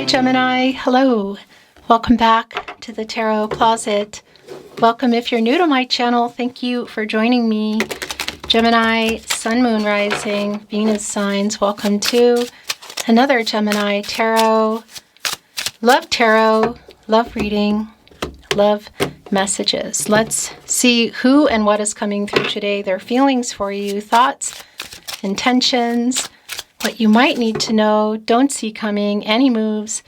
Hi Gemini, hello. Welcome back to the Tarot Closet. Welcome if you're new to my channel. Thank you for joining me. Gemini, Sun, Moon, Rising, Venus signs. Welcome to another Gemini Tarot, Love Reading, Love Messages. Let's see who and what is coming through today. Their feelings for you, thoughts, intentions, what you might need to know, don't see coming, any moves.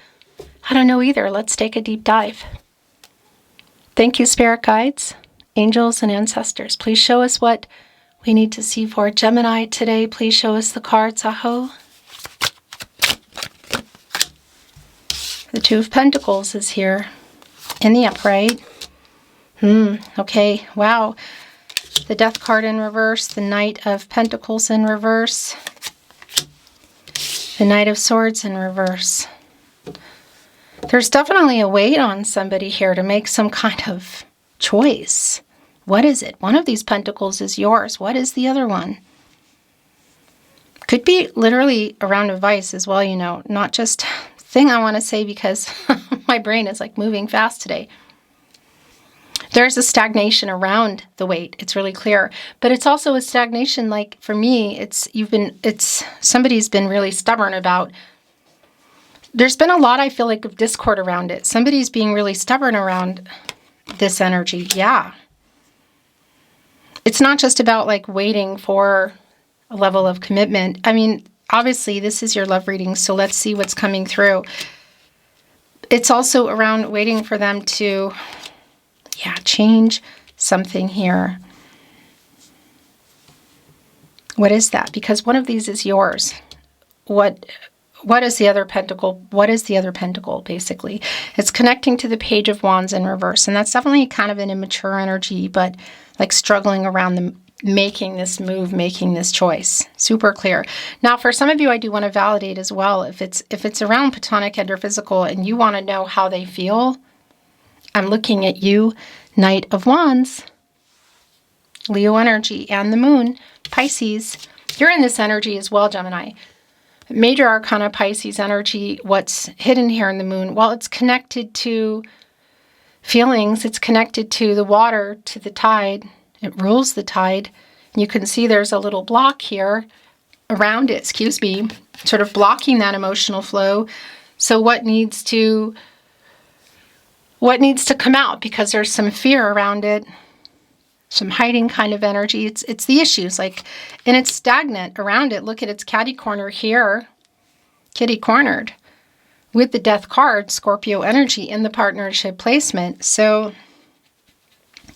I don't know either. Let's take a deep dive. Thank you, spirit guides, angels, and ancestors. Please show us what we need to see for Gemini today. Please show us the cards. Aho. The Two of Pentacles is here in the upright. Okay, wow. The Death card in reverse, the Knight of Pentacles in reverse, the Knight of Swords in reverse. There's definitely a weight on somebody here to make some kind of choice. What is it? One of these pentacles is yours. What is the other one? Could be literally around advice as well, you know. Not just thing I want to say because my brain is like moving fast today. There's a stagnation around the weight. It's really clear. But it's also a stagnation, like for me, somebody's been really stubborn about. There's been a lot, I feel like, of discord around it. Somebody's being really stubborn around this energy. Yeah. It's not just about like waiting for a level of commitment. I mean, obviously this is your love reading, so let's see what's coming through. It's also around waiting for them to change something here. What is that? Because one of these is yours. What is the other pentacle? What is the other pentacle, basically? It's connecting to the Page of Wands in reverse, and that's definitely kind of an immature energy, but like struggling around making this move, making this choice. Super clear. Now, for some of you, I do want to validate as well. If it's around platonic and or physical, and you want to know how they feel, I'm looking at you, Knight of Wands, Leo energy, and the Moon, Pisces. You're in this energy as well, Gemini. Major Arcana Pisces energy, what's hidden here in the Moon? Well, it's connected to feelings. It's connected to the water, to the tide. It rules the tide. You can see there's a little block here around it, sort of blocking that emotional flow. So what needs to come out? Because there's some fear around it, some hiding kind of energy. It's the issues, like, and it's stagnant around it. Look at its catty corner here, kitty cornered, with the Death card, Scorpio energy in the partnership placement. So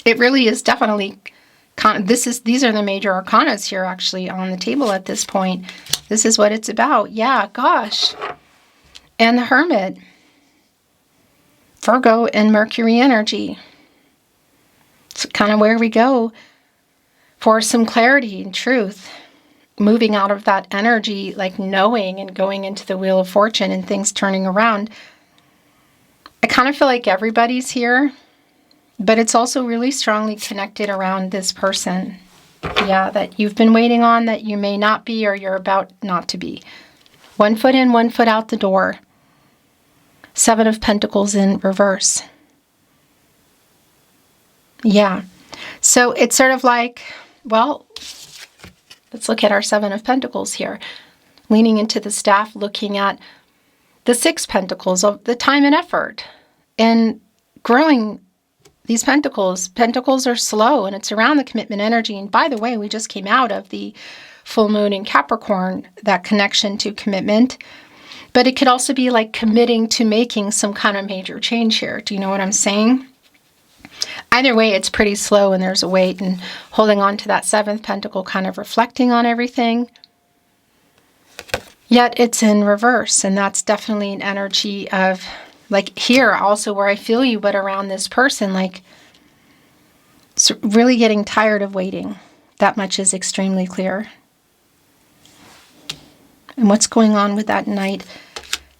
it really is definitely, these are the major arcanas here actually on the table at this point. This is what it's about. Yeah, gosh. And the Hermit, Virgo and Mercury energy. It's kind of where we go for some clarity and truth. Moving out of that energy, like knowing, and going into the Wheel of Fortune and things turning around. I kind of feel like everybody's here, but it's also really strongly connected around this person. Yeah, that you've been waiting on, that you may not be, or you're about not to be. 1 foot in, 1 foot out the door. 7 of Pentacles in reverse. Yeah. So it's sort of like, well, let's look at our 7 of Pentacles here. Leaning into the staff, looking at the 6 Pentacles of the time and effort. And growing these Pentacles. Pentacles are slow, and it's around the commitment energy. And by the way, we just came out of the full moon in Capricorn, that connection to commitment. But it could also be like committing to making some kind of major change here. Do you know what I'm saying? Either way, it's pretty slow and there's a weight, and holding on to that 7th pentacle, kind of reflecting on everything. Yet it's in reverse, and that's definitely an energy of, like here also where I feel you, but around this person, like really getting tired of waiting. That much is extremely clear. And what's going on with that Knight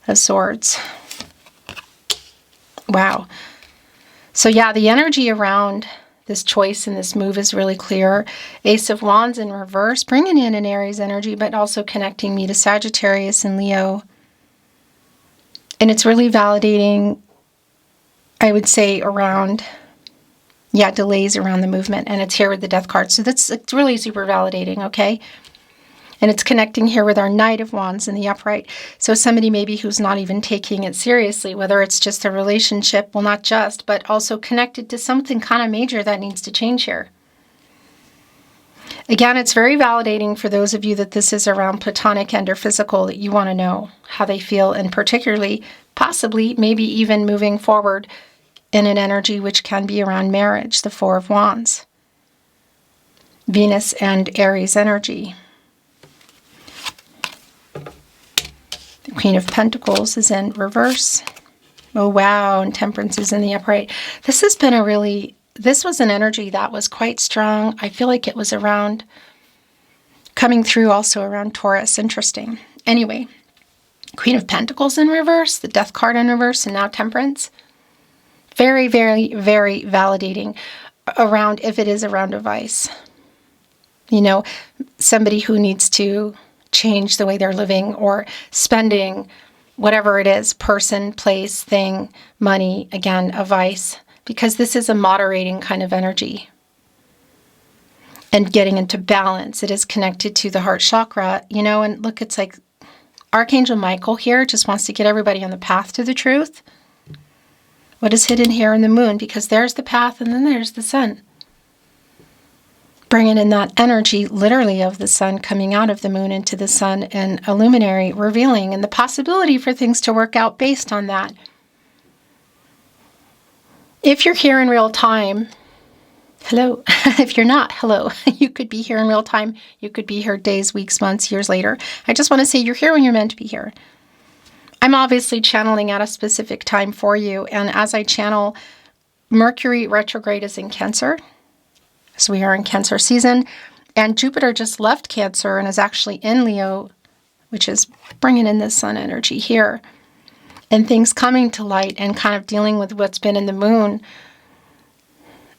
of Swords? Wow. So yeah, the energy around this choice and this move is really clear. Ace of Wands in reverse, bringing in an Aries energy, but also connecting me to Sagittarius and Leo. And it's really validating, I would say, around, delays around the movement. And it's here with the Death card. So it's really super validating, okay? And it's connecting here with our Knight of Wands in the upright. So somebody maybe who's not even taking it seriously, whether it's just a relationship, well, not just, but also connected to something kind of major that needs to change here. Again, it's very validating for those of you that this is around platonic and or physical, that you want to know how they feel, and particularly, possibly, maybe even moving forward in an energy which can be around marriage, the Four of Wands. Venus and Aries energy. The Queen of Pentacles is in reverse. Oh, wow, and Temperance is in the upright. This has been this was an energy that was quite strong. I feel like it was around, coming through also around Taurus. Interesting. Anyway, Queen of Pentacles in reverse, the Death card in reverse, and now Temperance. Very, very, very validating around, if it is around a vice. You know, somebody who needs to change the way they're living or spending, whatever it is, person, place, thing, money, again, a vice, because this is a moderating kind of energy. And getting into balance. It is connected to the heart chakra, you know, and look, it's like Archangel Michael here just wants to get everybody on the path to the truth. What is hidden here in the moon? Because there's the path and then there's the sun. Bringing in that energy, literally, of the sun coming out of the moon into the sun, and a luminary revealing, and the possibility for things to work out based on that. If you're here in real time, hello. If you're not, hello. You could be here in real time. You could be here days, weeks, months, years later. I just want to say you're here when you're meant to be here. I'm obviously channeling at a specific time for you, and as I channel, Mercury retrograde is in Cancer. So we are in Cancer season, and Jupiter just left Cancer and is actually in Leo, which is bringing in the sun energy here. And things coming to light and kind of dealing with what's been in the moon.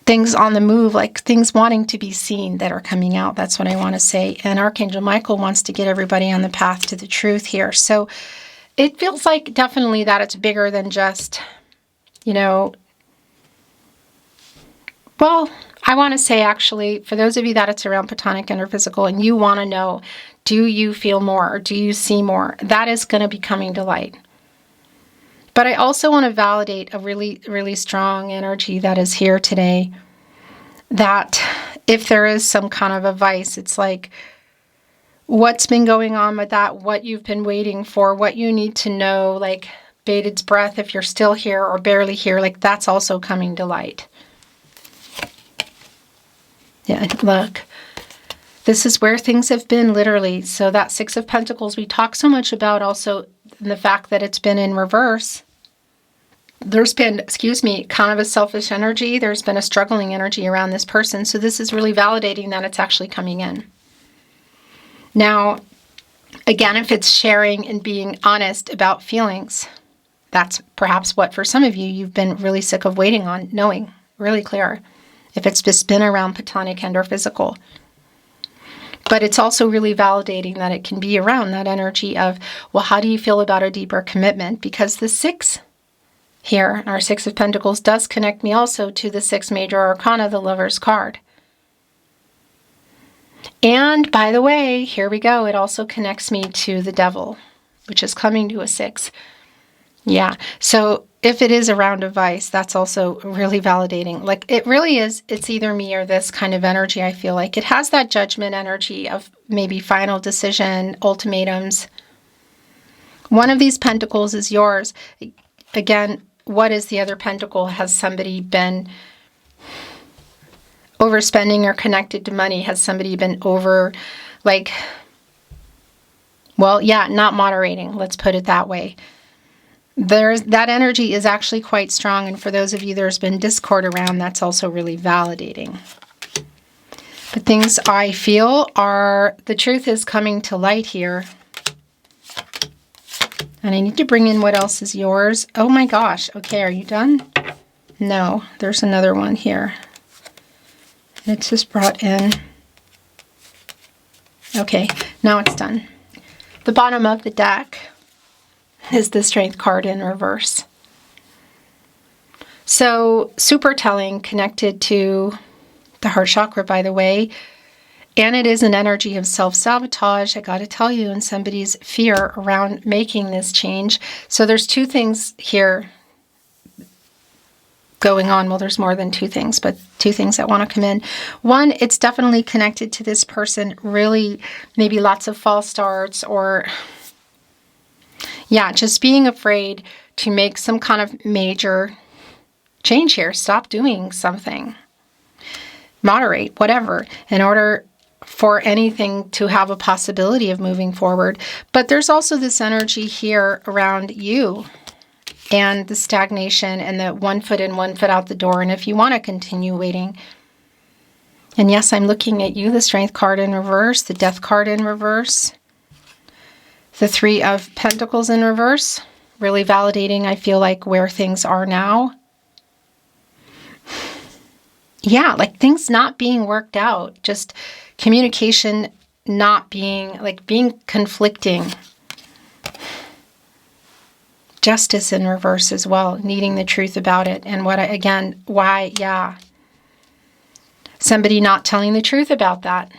Things on the move, like things wanting to be seen that are coming out. That's what I want to say. And Archangel Michael wants to get everybody on the path to the truth here. So it feels like definitely that it's bigger than just, you know, well, I want to say, actually, for those of you that it's around platonic and or physical, and you want to know, do you feel more or do you see more? That is going to be coming to light. But I also want to validate a really, really strong energy that is here today, that if there is some kind of a vice, it's like what's been going on with that, what you've been waiting for, what you need to know, like bated breath if you're still here or barely here, like that's also coming to light. Yeah, look, this is where things have been, literally. So that Six of Pentacles we talk so much about, also the fact that it's been in reverse. There's been, kind of a selfish energy. There's been a struggling energy around this person. So this is really validating that it's actually coming in. Now, again, if it's sharing and being honest about feelings, that's perhaps what for some of you, you've been really sick of waiting on, knowing, really clear. If it's just been around platonic and or physical. But it's also really validating that it can be around that energy of, well, how do you feel about a deeper commitment? Because the six here, our Six of Pentacles, does connect me also to the six major arcana, the Lover's card. And by the way, here we go, it also connects me to the Devil, which is coming to a six. Yeah, so if it is around a vice, that's also really validating. Like, it really is, it's either me or this kind of energy, I feel like. It has that judgment energy of maybe final decision, ultimatums. One of these pentacles is yours. Again, what is the other pentacle? Has somebody been overspending or connected to money? Has somebody been over, like, well, yeah, not moderating, let's put it that way. That energy is actually quite strong, and for those of you there's been discord around, that's also really validating. But things I feel are, the truth is coming to light here. And I need to bring in what else is yours. Oh my gosh, okay, are you done? No, there's another one here. It's just brought in. Okay, now it's done. The bottom of the deck. is the Strength card in reverse. So super telling, connected to the heart chakra, by the way. And it is an energy of self-sabotage, I got to tell you, and somebody's fear around making this change. So there's two things here going on. Well, there's more than two things, but two things that want to come in. One, it's definitely connected to this person, really maybe lots of false starts, or yeah, just being afraid to make some kind of major change here. Stop doing something. Moderate, whatever, in order for anything to have a possibility of moving forward. But there's also this energy here around you and the stagnation and the 1 foot in, 1 foot out the door. And if you want to continue waiting, and yes, I'm looking at you, the Strength card in reverse, the Death card in reverse, the 3 of Pentacles in reverse, really validating, I feel like, where things are now. Yeah, like things not being worked out, just communication not being, like being conflicting. Justice in reverse as well, needing the truth about it. And why, yeah. Somebody not telling the truth about that.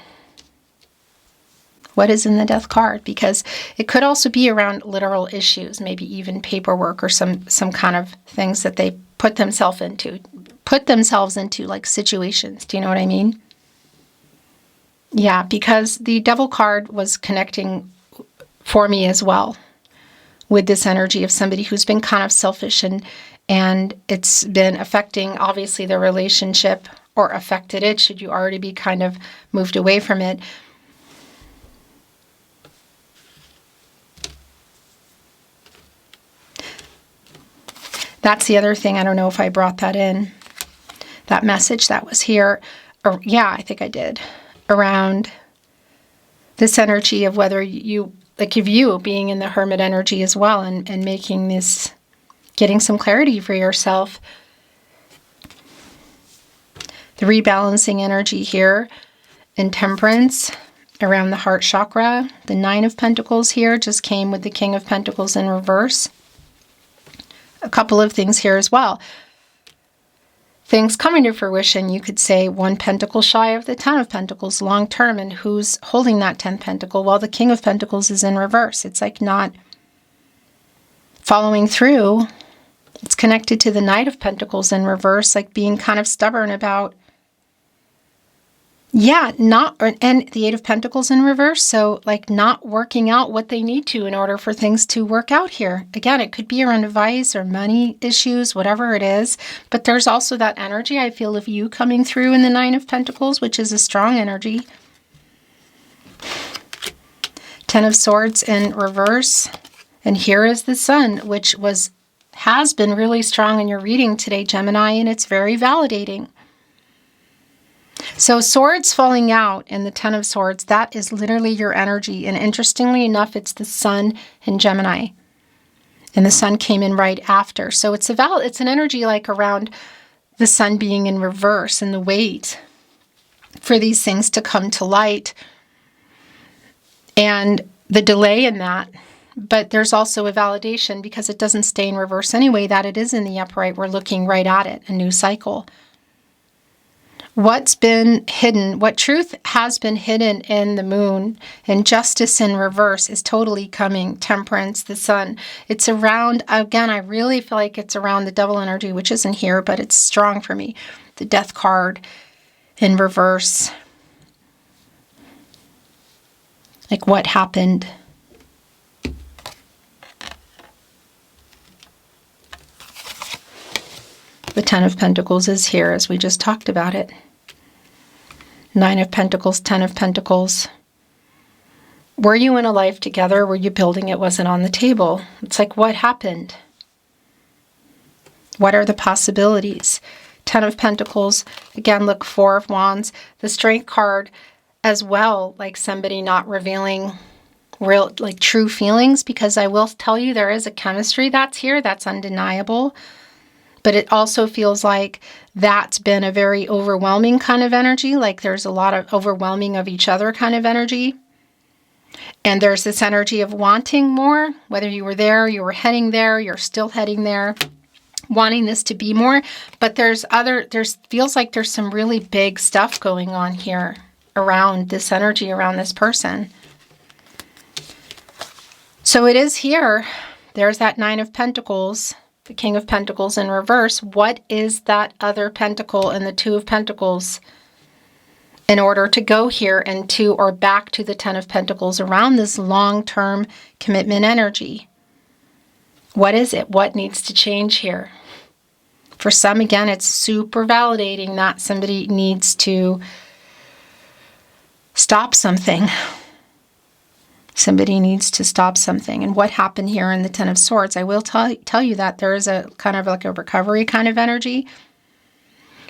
What is in the Death card? Because it could also be around literal issues, maybe even paperwork or some kind of things that they put themselves into like situations. Do you know what I mean? Yeah, because the Devil card was connecting for me as well with this energy of somebody who's been kind of selfish, and it's been affecting, obviously, the relationship, or affected it, should you already be kind of moved away from it. That's the other thing. I don't know if I brought that in. That message that was here. Or, yeah, I think I did. Around this energy of whether you, like of you being in the Hermit energy as well, and making this, getting some clarity for yourself. The rebalancing energy here in Temperance around the heart chakra. The 9 of Pentacles here just came with the King of Pentacles in reverse. A couple of things here as well. Things coming to fruition, you could say 1 pentacle shy of the 10 of Pentacles long term, and who's holding that 10th pentacle? Well, the King of Pentacles is in reverse. It's like not following through. It's connected to the Knight of Pentacles in reverse, like being kind of stubborn about, yeah, and the 8 of Pentacles in reverse, so like not working out what they need to in order for things to work out here. Again, it could be around advice or money issues, whatever it is, but there's also that energy, I feel, of you coming through in the 9 of Pentacles, which is a strong energy. 10 of Swords in reverse, and here is the Sun, which has been really strong in your reading today, Gemini, and it's very validating. So swords falling out in the 10 of Swords, that is literally your energy. And interestingly enough, it's the Sun in Gemini. And the Sun came in right after. So it's an energy like around the Sun being in reverse and the wait for these things to come to light. And the delay in that. But there's also a validation, because it doesn't stay in reverse anyway, that it is in the upright. We're looking right at it, a new cycle. What's been hidden, what truth has been hidden in the Moon, and justice in reverse is totally coming. Temperance, the Sun. It's around, again, I really feel like it's around the Devil energy, which isn't here, but it's strong for me. The Death card in reverse. Like what happened? The 10 of Pentacles is here, as we just talked about it. 9 of Pentacles, 10 of Pentacles. Were you in a life together? Were you building it? Wasn't on the table. It's like, what happened? What are the possibilities? 10 of Pentacles. Again, look, 4 of Wands. The Strength card as well, like somebody not revealing real, like true feelings, because I will tell you there is a chemistry that's here, that's undeniable. But it also feels like that's been a very overwhelming kind of energy, like there's a lot of overwhelming of each other kind of energy. And there's this energy of wanting more, whether you were there, you were heading there, you're still heading there, wanting this to be more. But feels like there's some really big stuff going on here around this energy, around this person. So it is here. There's that Nine of Pentacles, the King of Pentacles in reverse. What is that other pentacle and the Two of Pentacles in order to go here and to or back to the Ten of Pentacles around this long-term commitment energy? What is it? What needs to change here? For some, again, it's super validating that somebody needs to stop something. Somebody needs to stop something. And what happened here in the Ten of Swords? I will tell you that there is a kind of like a recovery kind of energy.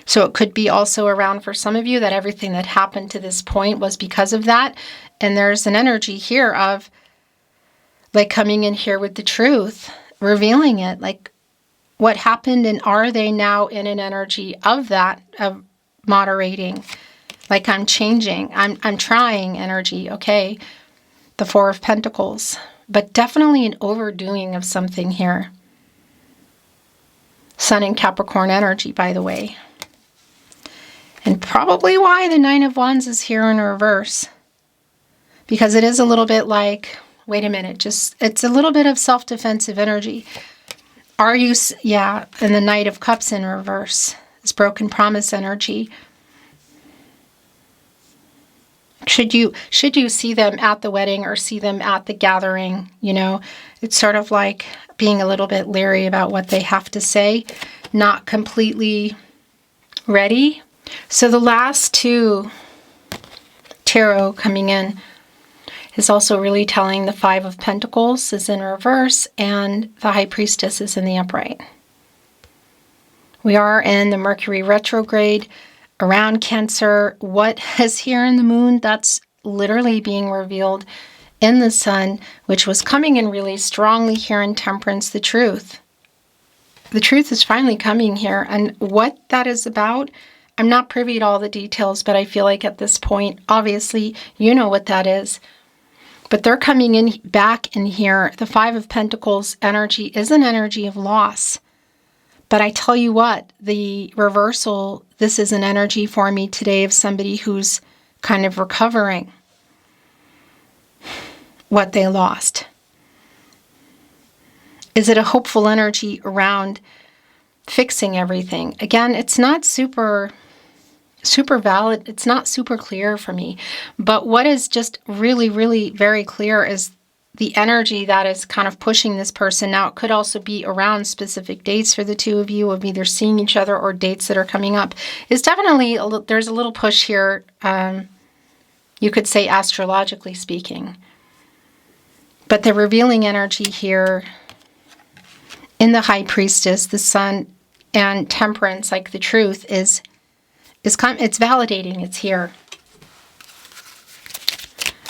So it could be also around for some of you that everything that happened to this point was because of that. And there's an energy here of like coming in here with the truth, revealing it, like what happened, and are they now in an energy of that, of moderating, like I'm changing, I'm trying energy, okay. The Four of Pentacles, but definitely an overdoing of something here. Sun and Capricorn energy, by the way. And probably why the Nine of Wands is here in reverse. Because it is a little bit like, wait a minute, it's a little bit of self-defensive energy. Are you, yeah, and the Knight of Cups in reverse. This broken promise energy. Should you see them at the wedding or see them at the gathering, you know, it's sort of like being a little bit leery about what they have to say, not completely ready. So the last two tarot coming in is also really telling the Five of Pentacles is in reverse and the High Priestess is in the upright. We are in the Mercury retrograde around Cancer. What is here in the Moon? That's literally being revealed in the Sun, which was coming in really strongly here in Temperance, the truth. The truth is finally coming here. And what that is about, I'm not privy to all the details, but I feel like at this point, obviously, you know what that is. But they're coming in back in here. The Five of Pentacles energy is an energy of loss. But I tell you what, the reversal, this is an energy for me today of somebody who's kind of recovering what they lost. Is it a hopeful energy around fixing everything? Again, it's not super valid. It's not super clear for me. But what is just really, really very clear is the energy that is kind of pushing this person. Now, it could also be around specific dates for the two of you of either seeing each other or dates that are coming up. It's definitely, there's a little push here, you could say astrologically speaking. But the revealing energy here in the High Priestess, the Sun, and Temperance, like the truth, it's validating. It's here.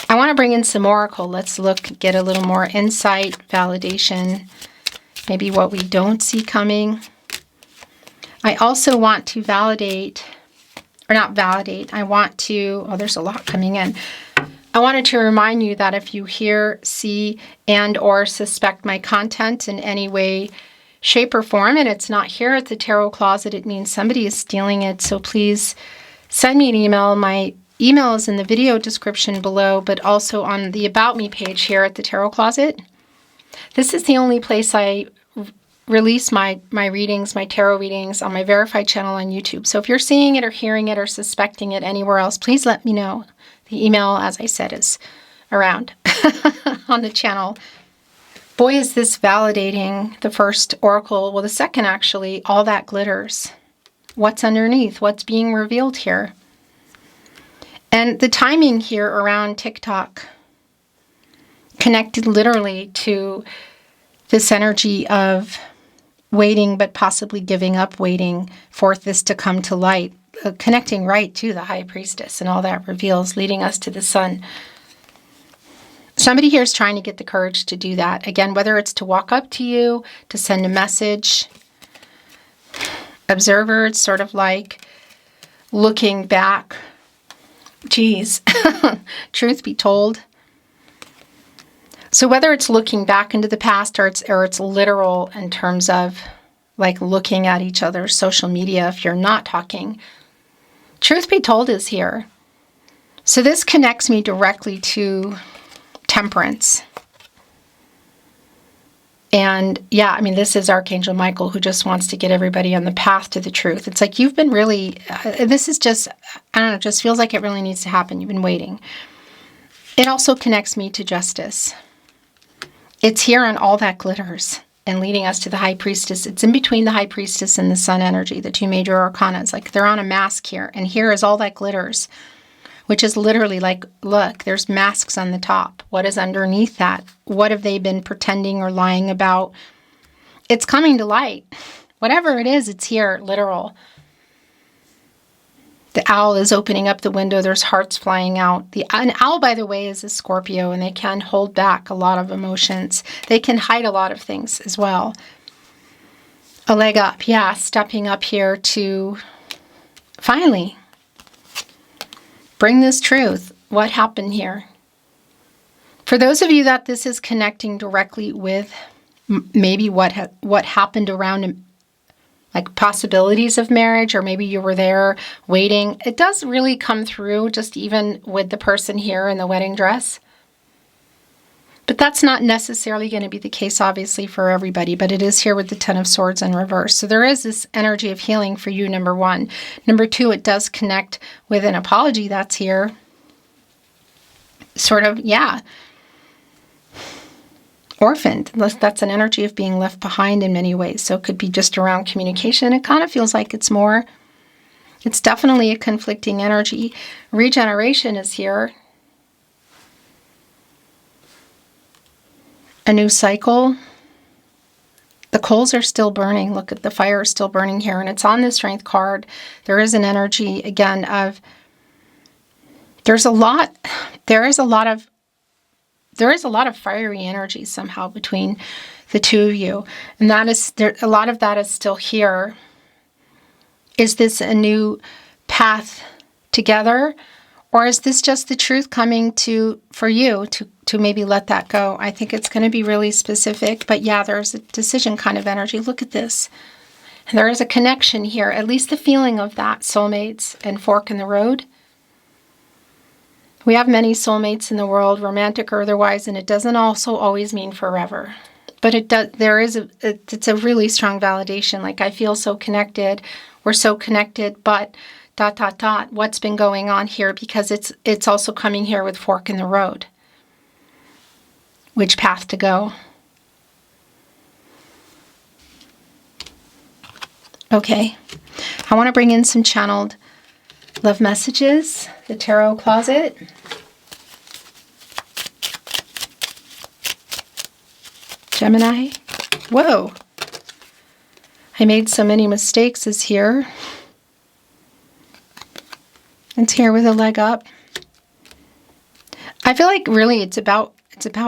I want to bring in some oracle. Let's get a little more insight, validation, maybe what we don't see coming. I also want to validate, or not validate, I want to, oh, there's a lot coming in. I wanted to remind you that if you hear, see, and or suspect my content in any way, shape, or form, and it's not here at the Tarot Closet, it means somebody is stealing it. So please send me an email. My email is in the video description below, but also on the About Me page here at the Tarot Closet. This is the only place I release my readings, my tarot readings, on my verified channel on YouTube. So if you're seeing it or hearing it or suspecting it anywhere else, please let me know. The email, as I said, is around on the channel. Boy, is this validating the first oracle. Well, the second, actually, all that glitters. What's underneath? What's being revealed here? And the timing here around TikTok connected literally to this energy of waiting, but possibly giving up waiting for this to come to light. Connecting right to the High Priestess and all that reveals, leading us to the Sun. Somebody here is trying to get the courage to do that. Again, whether it's to walk up to you, to send a message. Observer, it's sort of like looking back. Geez, truth be told, So whether it's looking back into the past or it's literal in terms of like looking at each other's social media if you're not talking, truth be told is here. So this connects me directly to temperance. And yeah, I mean, this is Archangel Michael who just wants to get everybody on the path to the truth. It's like you've been really, this is just, I don't know, it just feels like it really needs to happen. You've been waiting. It also connects me to justice. It's here on all that glitters and leading us to the High Priestess. It's in between the High Priestess and the Sun energy, the two major arcanas. Like they're on a mask here. And here is all that glitters, which is literally like, look, there's masks on the top. What is underneath that? What have they been pretending or lying about? It's coming to light. Whatever it is, it's here, literal. The owl is opening up the window. There's hearts flying out. An owl, by the way, is a Scorpio, and they can hold back a lot of emotions. They can hide a lot of things as well. A leg up, yeah, stepping up here to finally bring this truth. What happened here? For those of you that this is connecting directly with maybe what happened around like possibilities of marriage, or maybe you were there waiting. It does really come through just even with the person here in the wedding dress. But that's not necessarily going to be the case, obviously, for everybody. But it is here with the Ten of Swords in reverse. So there is this energy of healing for you, number one. Number two, it does connect with an apology that's here. Sort of, yeah. Orphaned. That's an energy of being left behind in many ways. So it could be just around communication. It kind of feels like it's more. It's definitely a conflicting energy. Regeneration is here. A new cycle. The coals are still burning. Look at the fire is still burning here. And it's on the Strength card. There is an energy, again, of... There is a lot of fiery energy somehow between the two of you. And that is, a lot of that is still here. Is this a new path together? Or is this just the truth coming for you to maybe let that go? I think it's going to be really specific. But yeah, there's a decision kind of energy. Look at this. And there is a connection here. At least the feeling of that, soulmates and fork in the road. We have many soulmates in the world, romantic or otherwise, and it doesn't also always mean forever. But it does. It's a really strong validation. Like, I feel so connected. We're so connected, but ... What's been going on here? Because it's also coming here with fork in the road. Which path to go? Okay. I want to bring in some channeled love messages, the tarot closet. Gemini. Whoa. I made so many mistakes is here. It's here with a leg up. I feel like really it's about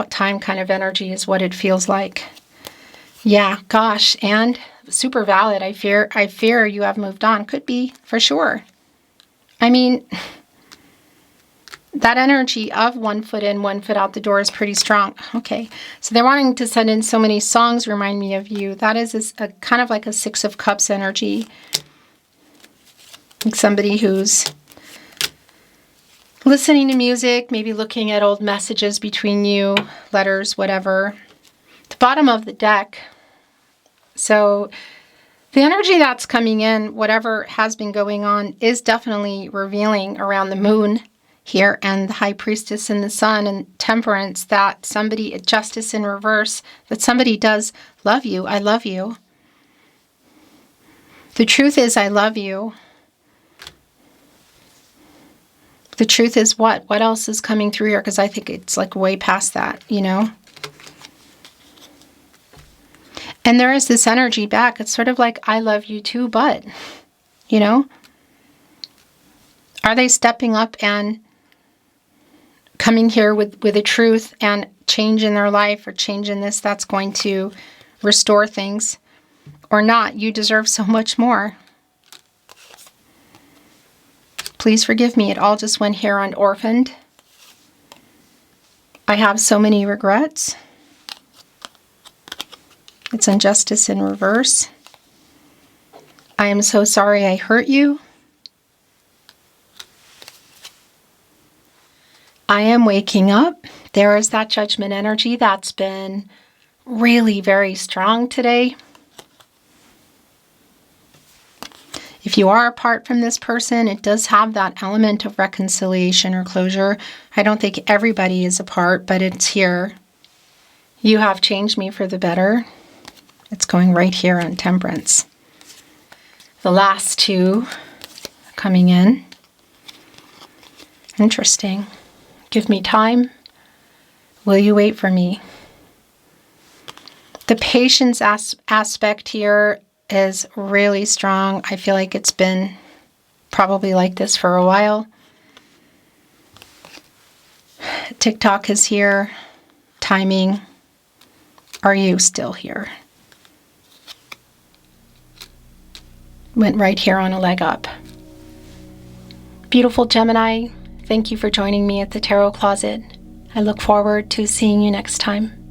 time kind of energy is what it feels like. Yeah, gosh, and super valid. I fear you have moved on. Could be, for sure. I mean, that energy of 1 foot in, 1 foot out the door is pretty strong. Okay, so they're wanting to send in so many songs remind me of you. That is a kind of like a 6 of Cups energy. Like somebody who's listening to music, maybe looking at old messages between you, letters, whatever. The bottom of the deck. So the energy that's coming in, whatever has been going on, is definitely revealing around the moon here and the High Priestess and the Sun and Temperance, that somebody, justice in reverse, that somebody does love you. I love you. The truth is, I love you. The truth is what? What else is coming through here? Because I think it's like way past that, you know? And there is this energy back. It's sort of like, I love you too, but, you know? Are they stepping up and coming here with a truth and change in their life, or change in this that's going to restore things? Or not? You deserve so much more. Please forgive me. It all just went here on orphaned. I have so many regrets. It's injustice in reverse. I am so sorry I hurt you. I am waking up. There is that judgment energy that's been really very strong today. If you are apart from this person, it does have that element of reconciliation or closure. I don't think everybody is apart, but it's here. You have changed me for the better. It's going right here on Temperance. The last two coming in. Interesting. Give me time. Will you wait for me? The patience aspect here is really strong. I feel like it's been probably like this for a while. TikTok is here. Timing. Are you still here? Went right here on a leg up. Beautiful Gemini, thank you for joining me at the Tarot Closet. I look forward to seeing you next time.